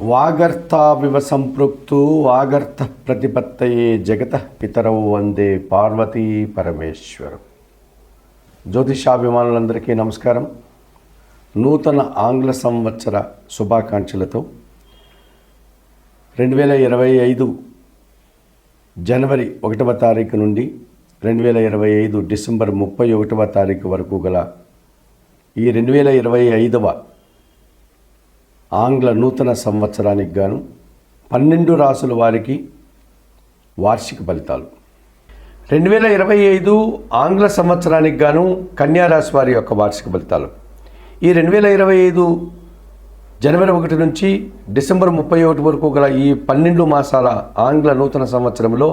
వాగర్తావివ సంపృక్తు వాగర్త ప్రతిపత్తయే జగతః పితరౌ వందే పార్వతీ పరమేశ్వరం. జ్యోతిషాభిమానులందరికీ నమస్కారం. నూతన ఆంగ్ల సంవత్సర శుభాకాంక్షలతో 2025 జనవరి 1వ తారీఖు నుండి 2025 డిసెంబర్ 31వ తారీఖు వరకు గల ఈ 2025వ ఆంగ్ల నూతన సంవత్సరానికి గాను 12 రాసుల వారికి వార్షిక ఫలితాలు. 2025 ఆంగ్ల సంవత్సరానికి గాను కన్యా రాశి వారి యొక్క వార్షిక ఫలితాలు. ఈ 2025 జనవరి 1 నుంచి డిసెంబర్ 31 వరకు గల ఈ 12 మాసాల ఆంగ్ల నూతన సంవత్సరంలో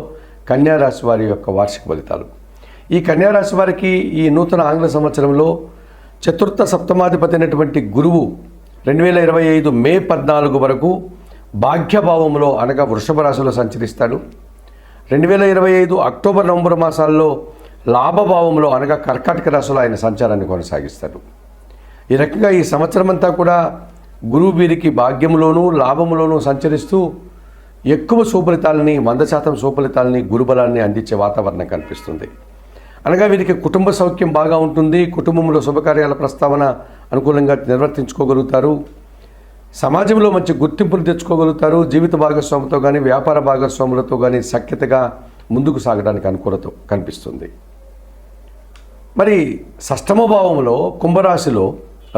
కన్యా రాశి వారి యొక్క వార్షిక ఫలితాలు. ఈ కన్యా రాశి వారికి ఈ నూతన ఆంగ్ల సంవత్సరంలో చతుర్థ సప్తమాధిపతి అయినటువంటి గురువు 2025 మే 14 వరకు భాగ్యభావంలో అనగా వృషభ రాశిలో సంచరిస్తాడు. 2025 అక్టోబర్ నవంబర్ మాసాల్లో లాభభావంలో అనగా కర్కాటక రాశిలో ఆయన సంచారాన్ని కొనసాగిస్తాడు. ఈ రకంగా ఈ సంవత్సరం అంతా కూడా గురువు వీరికి భాగ్యంలోనూ లాభంలోనూ సంచరిస్తూ ఎక్కువ సుఫలితాలని 100% సుఫలితాలని గురుబలాన్ని అందించే వాతావరణం కనిపిస్తుంది. అనగా వీరికి కుటుంబ సౌఖ్యం బాగా ఉంటుంది. కుటుంబంలో శుభకార్యాల ప్రస్తావన అనుకూలంగా నిర్వర్తించుకోగలుగుతారు. సమాజంలో మంచి గుర్తింపును తెచ్చుకోగలుగుతారు. జీవిత భాగస్వామితో కానీ వ్యాపార భాగస్వాములతో కానీ సఖ్యతగా ముందుకు సాగడానికి అనుకూలత కనిపిస్తుంది. మరి షష్టమ భావంలో కుంభరాశిలో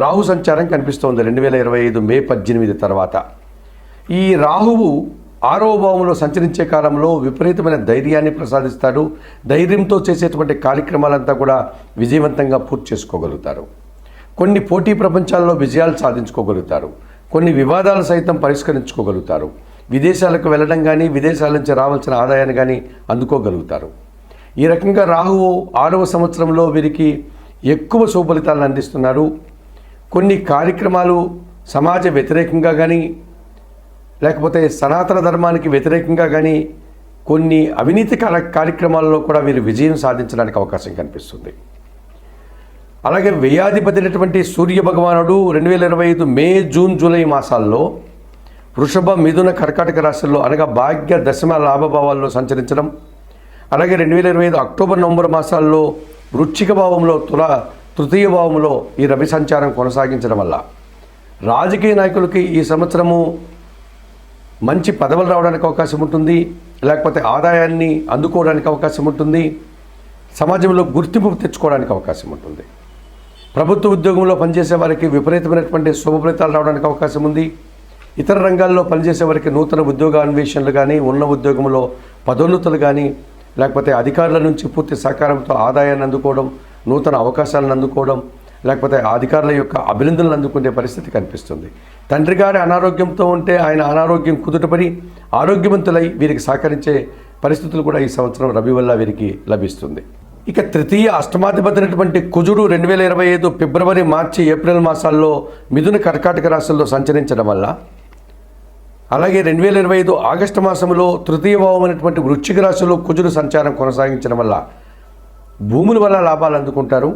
రాహు సంచారం కనిపిస్తోంది 2025 మే 18 తర్వాత. ఈ రాహువు 6వ భావంలో సంచరించే కాలంలో విపరీతమైన ధైర్యాన్ని ప్రసాదిస్తాడు. ధైర్యంతో చేసేటువంటి కార్యక్రమాలంతా కూడా విజయవంతంగా పూర్తి చేసుకోగలుగుతారు. కొన్ని పోటీ ప్రపంచాల్లో విజయాలు సాధించుకోగలుగుతారు. కొన్ని వివాదాలు సైతం పరిష్కరించుకోగలుగుతారు. విదేశాలకు వెళ్ళడం కానీ విదేశాల నుంచి రావాల్సిన ఆదాయాన్ని కానీ అందుకోగలుగుతారు. ఈ రకంగా రాహువు 6వ సంవత్సరంలో వీరికి ఎక్కువ సుఫలితాలను అందిస్తున్నారు. కొన్ని కార్యక్రమాలు సమాజ వ్యతిరేకంగా కానీ లేకపోతే సనాతన ధర్మానికి వ్యతిరేకంగా కానీ కొన్ని అవినీతి కార్యక్రమాల్లో కూడా వీరు విజయం సాధించడానికి అవకాశం కనిపిస్తుంది. అలాగే వ్యయాధిపతి అయినటువంటి సూర్య భగవానుడు 2025 మే జూన్ జూలై మాసాల్లో వృషభ మిథున కర్కాటక రాశుల్లో అనగా భాగ్య దశమ లాభభావాల్లో సంచరించడం, అలాగే 2025 అక్టోబర్ నవంబర్ మాసాల్లో వృశ్చిక భావంలో తృతీయ భావంలో ఈ రవి సంచారం కొనసాగించడం వల్ల రాజకీయ నాయకులకి ఈ సంవత్సరము మంచి పదవులు రావడానికి అవకాశం ఉంటుంది. లేకపోతే ఆదాయాన్ని అందుకోవడానికి అవకాశం ఉంటుంది. సమాజంలో గుర్తింపు తెచ్చుకోవడానికి అవకాశం ఉంటుంది. ప్రభుత్వ ఉద్యోగంలో పనిచేసే వారికి విపరీతమైనటువంటి శుభ ఫలితాలు రావడానికి అవకాశం ఉంది. ఇతర రంగాల్లో పనిచేసే వారికి నూతన ఉద్యోగ అన్వేషణలు కానీ ఉన్న ఉద్యోగంలో పదోన్నతులు కానీ లేకపోతే అధికారుల నుంచి పూర్తి సహకారంతో ఆదాయాన్ని అందుకోవడం, నూతన అవకాశాలను అందుకోవడం, లేకపోతే అధికారుల యొక్క అభినందనలు అందుకునే పరిస్థితి కనిపిస్తుంది. తండ్రి గారి అనారోగ్యంతో ఉంటే ఆయన అనారోగ్యం కుదుటపడి ఆరోగ్యవంతులై వీరికి సహకరించే పరిస్థితులు కూడా ఈ సంవత్సరం రవి వల్ల వీరికి లభిస్తుంది. ఇక తృతీయ అష్టమాధిపతి అయినటువంటి కుజుడు 2025 ఫిబ్రవరి మార్చి ఏప్రిల్ మాసాల్లో మిథున కర్కాటక రాశుల్లో సంచరించడం వల్ల, అలాగే 2025 ఆగస్టు మాసంలో తృతీయ భావం అయినటువంటి వృశ్చిక రాశిలో కుజుడు సంచారం కొనసాగించడం వల్ల భూముల వల్ల లాభాలు అందుకుంటారు.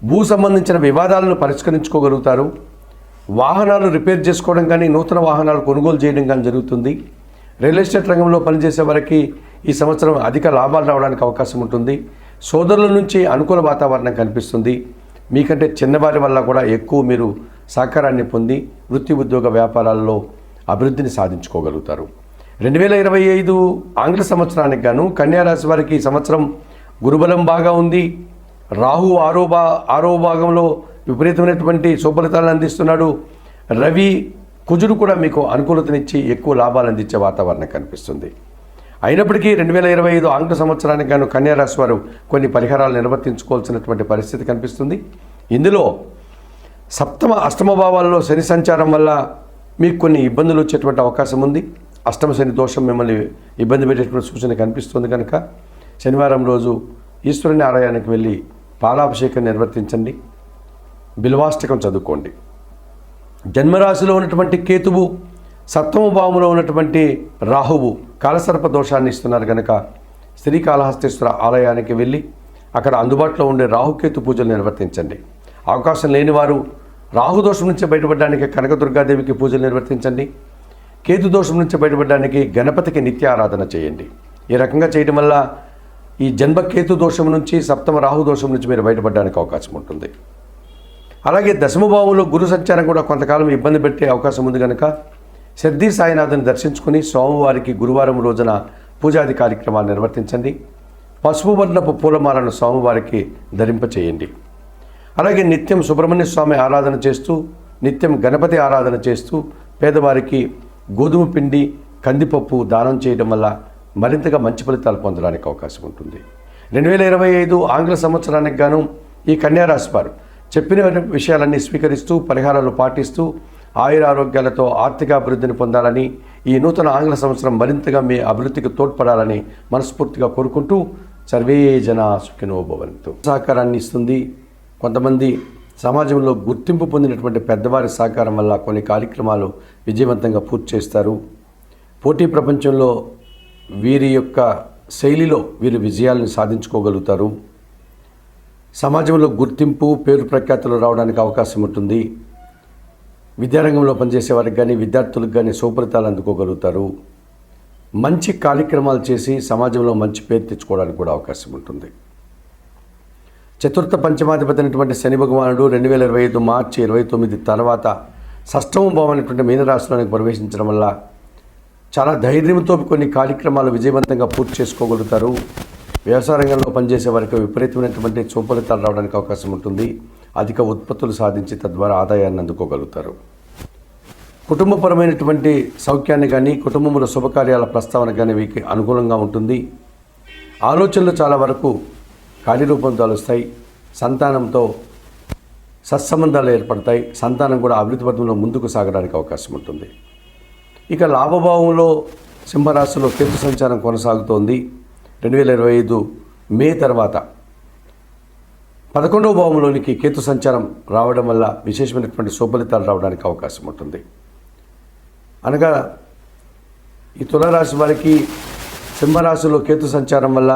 భూ సంబంధించిన వివాదాలను పరిష్కరించుకోగలుగుతారు. వాహనాలు రిపేర్ చేసుకోవడం కానీ నూతన వాహనాలు కొనుగోలు చేయడం కానీ జరుగుతుంది. రియల్ ఎస్టేట్ రంగంలో పనిచేసే వారికి ఈ సంవత్సరం అధిక లాభాలు రావడానికి అవకాశం ఉంటుంది. సోదరుల నుంచి అనుకూల వాతావరణం కనిపిస్తుంది. మీకంటే చిన్నవారి వల్ల కూడా ఎక్కువ మీరు సహకారాన్ని పొంది వృత్తి ఉద్యోగ వ్యాపారాల్లో అభివృద్ధిని సాధించుకోగలుగుతారు. 2025 ఆంగ్ల సంవత్సరానికి గాను కన్యా రాశి వారికి ఈ సంవత్సరం గురుబలం బాగా ఉంది. రాహు 6వ భాగంలో విపరీతమైనటువంటి సుఫలితాలను అందిస్తున్నాడు. రవి కుజుడు కూడా మీకు అనుకూలతనిచ్చి ఎక్కువ లాభాలు అందించే వాతావరణం కనిపిస్తుంది. అయినప్పటికీ 2025 ఆంగ్ల సంవత్సరానికి గాను కన్యా రాశి వారు కొన్ని పరిహారాలు నిర్వర్తించుకోవాల్సినటువంటి పరిస్థితి కనిపిస్తుంది. ఇందులో సప్తమ అష్టమ భావాల్లో శని సంచారం వల్ల మీకు కొన్ని ఇబ్బందులు వచ్చేటువంటి అవకాశం ఉంది. అష్టమ శని దోషం మిమ్మల్ని ఇబ్బంది పెట్టేటువంటి సూచన కనిపిస్తుంది. కనుక శనివారం రోజు ఈశ్వరుని ఆలయానికి వెళ్ళి పాలాభిషేకం నిర్వర్తించండి. బిల్వాష్టకం చదువుకోండి. జన్మరాశిలో ఉన్నటువంటి కేతువు, సప్తమ భావంలో ఉన్నటువంటి రాహువు కాలసర్ప దోషాన్ని ఇస్తున్నారు. కనుక శ్రీకాళహస్తీశ్వర ఆలయానికి వెళ్ళి అక్కడ అందుబాటులో ఉండే రాహుకేతు పూజలు నిర్వర్తించండి. అవకాశం లేని వారు రాహుదోషం నుంచి బయటపడడానికి కనకదుర్గాదేవికి పూజలు నిర్వర్తించండి. కేతు దోషం నుంచి బయటపడడానికి గణపతికి నిత్య ఆరాధన చేయండి. ఈ రకంగా చేయడం వల్ల ఈ జన్మ కేతు దోషం నుంచి సప్తమ రాహు దోషం నుంచి మీరు బయటపడడానికి అవకాశం ఉంటుంది. అలాగే దశమ భావంలో గురు సంచారం కూడా కొంతకాలం ఇబ్బంది పెట్టే అవకాశం ఉంది కనుక సిద్ధి సాయినాథుని దర్శించుకుని సోమవారికి గురువారం రోజున పూజాది కార్యక్రమాలు నిర్వర్తించండి. పసుపు వర్ణపు పూలమాలను సోమవారికి ధరింపచేయండి. అలాగే నిత్యం సుబ్రహ్మణ్య స్వామి ఆరాధన చేస్తూ, నిత్యం గణపతి ఆరాధన చేస్తూ పేదవారికి గోధుమ పిండి, కందిపప్పు దానం చేయడం వల్ల మరింతగా మంచి ఫలితాలు పొందడానికి అవకాశం ఉంటుంది. 2025 ఆంగ్ల సంవత్సరానికి గాను ఈ కన్యారాశి వారు చెప్పిన విషయాలన్నీ స్వీకరిస్తూ, పరిహారాలు పాటిస్తూ ఆయురారోగ్యాలతో ఆర్థిక అభివృద్ధిని పొందాలని, ఈ నూతన ఆంగ్ల సంవత్సరం మరింతగా మీ అభివృద్ధికి తోడ్పడాలని మనస్ఫూర్తిగా కోరుకుంటూ సర్వే జనా సుఖినో భవంతు. సహకారాన్ని ఇస్తుంది. కొంతమంది సమాజంలో గుర్తింపు పొందినటువంటి పెద్దవారి సహకారం వల్ల కొన్ని కార్యక్రమాలు విజయవంతంగా పూర్తి చేస్తారు. పోటీ ప్రపంచంలో వీరి యొక్క శైలిలో వీరు విజయాలను సాధించుకోగలుగుతారు. సమాజంలో గుర్తింపు, పేరు ప్రఖ్యాతులు రావడానికి అవకాశం ఉంటుంది. విద్యారంగంలో పనిచేసే వారికి కానీ విద్యార్థులకు కానీ సుఫలితాలు అందుకోగలుగుతారు. మంచి కార్యక్రమాలు చేసి సమాజంలో మంచి పేరు తెచ్చుకోవడానికి కూడా అవకాశం ఉంటుంది. చతుర్థ పంచమాధిపతి అయినటువంటి శని భగవానుడు 2025 మార్చి 29 తర్వాత షష్టమ భావం అనేటువంటి మీనరాశిలోనికి ప్రవేశించడం వల్ల చాలా ధైర్యంతో కొన్ని కార్యక్రమాలు విజయవంతంగా పూర్తి చేసుకోగలుగుతారు. వ్యవసాయ రంగంలో పనిచేసే వారికి విపరీతమైనటువంటి సుఫలితాలు రావడానికి అవకాశం ఉంటుంది. అధిక ఉత్పత్తులు సాధించి తద్వారా ఆదాయాన్ని అందుకోగలుగుతారు. కుటుంబపరమైనటువంటి సౌఖ్యాన్ని కానీ, కుటుంబంలో శుభకార్యాల ప్రస్తావన కానీ వీరికి అనుకూలంగా ఉంటుంది. ఆలోచనలు చాలా వరకు కార్యరూపంతో వస్తాయి. సంతానంతో సత్సంబంధాలు ఏర్పడతాయి. సంతానం కూడా అభివృద్ధి పథంలో ముందుకు సాగడానికి అవకాశం ఉంటుంది. ఇక లాభభావంలో సింహరాశిలో కేతు సంచారం కొనసాగుతోంది. 2025 మే తర్వాత 11వ భావంలోనికి కేతు సంచారం రావడం వల్ల విశేషమైనటువంటి శుభఫలితాలు రావడానికి అవకాశం ఉంటుంది. అనగా ఈ తులారాశి వారికి సింహరాశిలో కేతు సంచారం వల్ల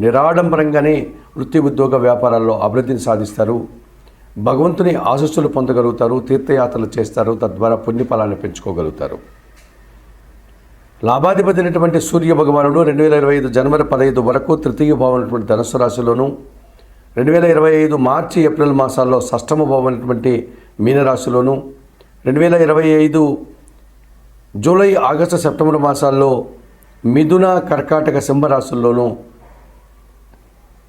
నిరాడంబరంగానే వృత్తి, ఉద్యోగ, వ్యాపారాల్లో అభివృద్ధిని సాధిస్తారు. భగవంతుని ఆశీస్సులు పొందగలుగుతారు. తీర్థయాత్రలు చేస్తారు. తద్వారా పుణ్యఫలాన్ని పెంచుకోగలుగుతారు. లాభాధిపతి అయినటువంటి సూర్య భగవానుడు 2025 జనవరి 15 వరకు తృతీయ భావం అయినటువంటి ధనుస్సు రాశిలోను, 2025 మార్చి ఏప్రిల్ మాసాల్లో షష్టమ భావం అయినటువంటి మీనరాశిలోను, 2025 జూలై ఆగస్టు సెప్టెంబర్ మాసాల్లో మిథున, కర్కాటక, సింహరాశుల్లోనూ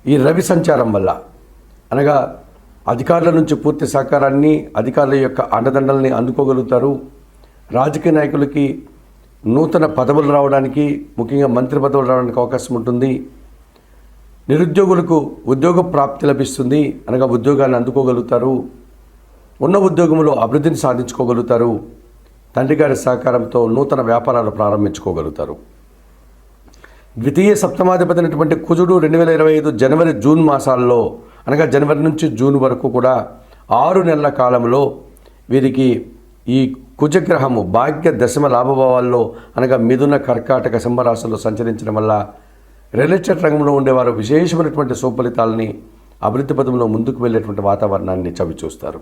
ఈ రవి సంచారం వల్ల, అనగా అధికారుల నుంచి పూర్తి సహకారాన్ని, అధికారుల యొక్క అండదండల్ని అందుకోగలుగుతారు. రాజకీయ నాయకులకి నూతన పదవులు రావడానికి, ముఖ్యంగా మంత్రి పదవులు రావడానికి అవకాశం ఉంటుంది. నిరుద్యోగులకు ఉద్యోగ ప్రాప్తి లభిస్తుంది, అనగా ఉద్యోగాన్ని అందుకోగలుగుతారు. ఉన్న ఉద్యోగంలో అభివృద్ధిని సాధించుకోగలుగుతారు. తండ్రి గారి సహకారంతో నూతన వ్యాపారాలు ప్రారంభించుకోగలుగుతారు. ద్వితీయ సప్తమాధిపతి అయినటువంటి కుజుడు 2025 జనవరి, జూన్ మాసాల్లో, అనగా జనవరి నుంచి జూన్ వరకు కూడా 6 నెలల కాలంలో వీరికి ఈ కుజగ్రహము భాగ్య దశమ లాభభావాల్లో, అనగా మిథున, కర్కాటక, సింహరాశుల్లో సంచరించడం వల్ల రియల్ ఎస్టేట్ రంగంలో ఉండేవారు విశేషమైనటువంటి సుఫలితాలని, అభివృద్ధి పదంలో ముందుకు వెళ్ళేటువంటి వాతావరణాన్ని చవిచూస్తారు.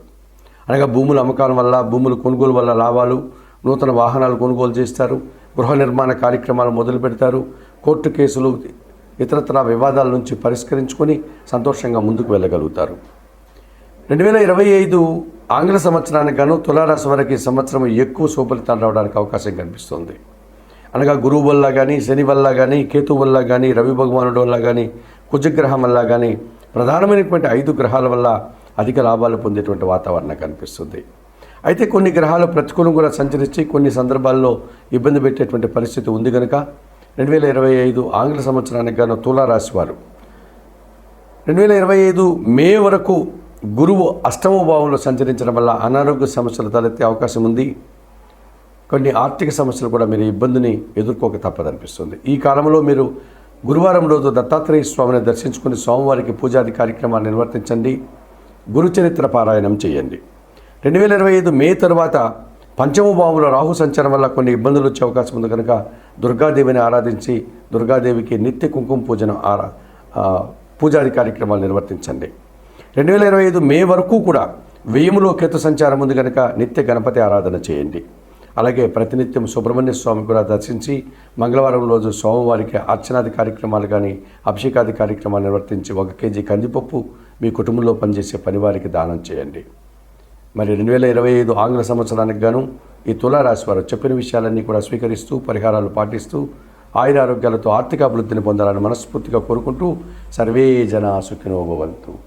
అనగా భూముల అమ్మకాల వల్ల, భూముల కొనుగోలు వల్ల లాభాలు, నూతన వాహనాలు కొనుగోలు చేస్తారు. గృహ నిర్మాణ కార్యక్రమాలు మొదలు పెడతారు. కోర్టు కేసులు, ఇతరత్ర వివాదాల నుంచి పరిష్కరించుకొని సంతోషంగా ముందుకు వెళ్ళగలుగుతారు. 2025 ఆంగ్ల సంవత్సరానికి గాను తులారాశి వారికి సంవత్సరం ఎక్కువ సుఫలితాలు రావడానికి అవకాశం కనిపిస్తుంది. అనగా గురువు వల్ల కానీ, శని వల్ల కానీ, కేతు వల్ల కానీ, రవి భగవానుడు వల్ల కానీ, కుజగ్రహం వల్ల కానీ, ప్రధానమైనటువంటి 5 గ్రహాల వల్ల అధిక లాభాలు పొందేటువంటి వాతావరణం కనిపిస్తుంది. అయితే కొన్ని గ్రహాలు ప్రతికూలం కూడా సంచరించి కొన్ని సందర్భాల్లో ఇబ్బంది పెట్టేటువంటి పరిస్థితి ఉంది కనుక 2025 ఆంగ్ల సంవత్సరానికి గాను తులారాశి వారు 2025 మే వరకు గురువు అష్టమ భావంలో సంచరించడం వల్ల అనారోగ్య సమస్యలు తలెత్తే అవకాశం ఉంది. కొన్ని ఆర్థిక సమస్యలు కూడా మీరు ఇబ్బందిని ఎదుర్కోక తప్పదనిపిస్తుంది. ఈ కాలంలో మీరు గురువారం రోజు దత్తాత్రేయ స్వామిని దర్శించుకుని సోమవారికి పూజాది కార్యక్రమాన్ని నిర్వర్తించండి. గురుచరిత్ర పారాయణం చేయండి. 2025 మే తర్వాత పంచమ భావంలో రాహు సంచారం వల్ల కొన్ని ఇబ్బందులు వచ్చే అవకాశం ఉంది కనుక దుర్గాదేవిని ఆరాధించి దుర్గాదేవికి నిత్య కుంకుమ పూజను పూజాది కార్యక్రమాలు నిర్వర్తించండి. 2025 మే వరకు కూడా వ్యయములో కేతు సంచారం ఉంది కనుక నిత్య గణపతి ఆరాధన చేయండి. అలాగే ప్రతినిత్యం సుబ్రహ్మణ్య స్వామి కూడా దర్శించి మంగళవారం రోజు స్వామివారికి అర్చనాది కార్యక్రమాలు కానీ అభిషేకాది కార్యక్రమాలు నిర్వర్తించి 1 కేజీ కందిపప్పు మీ కుటుంబంలో పనిచేసే పనివారికి దానం చేయండి. మరి 2025 ఆంగ్ల సంవత్సరానికి గాను ఈ తులారాశి వారు చెప్పిన విషయాలన్నీ కూడా స్వీకరిస్తూ పరిహారాలు పాటిస్తూ ఆయురారోగ్యాలతో ఆర్థిక అభివృద్ధిని పొందాలని మనస్ఫూర్తిగా కోరుకుంటూ సర్వే జనా సుఖినో భవంతు.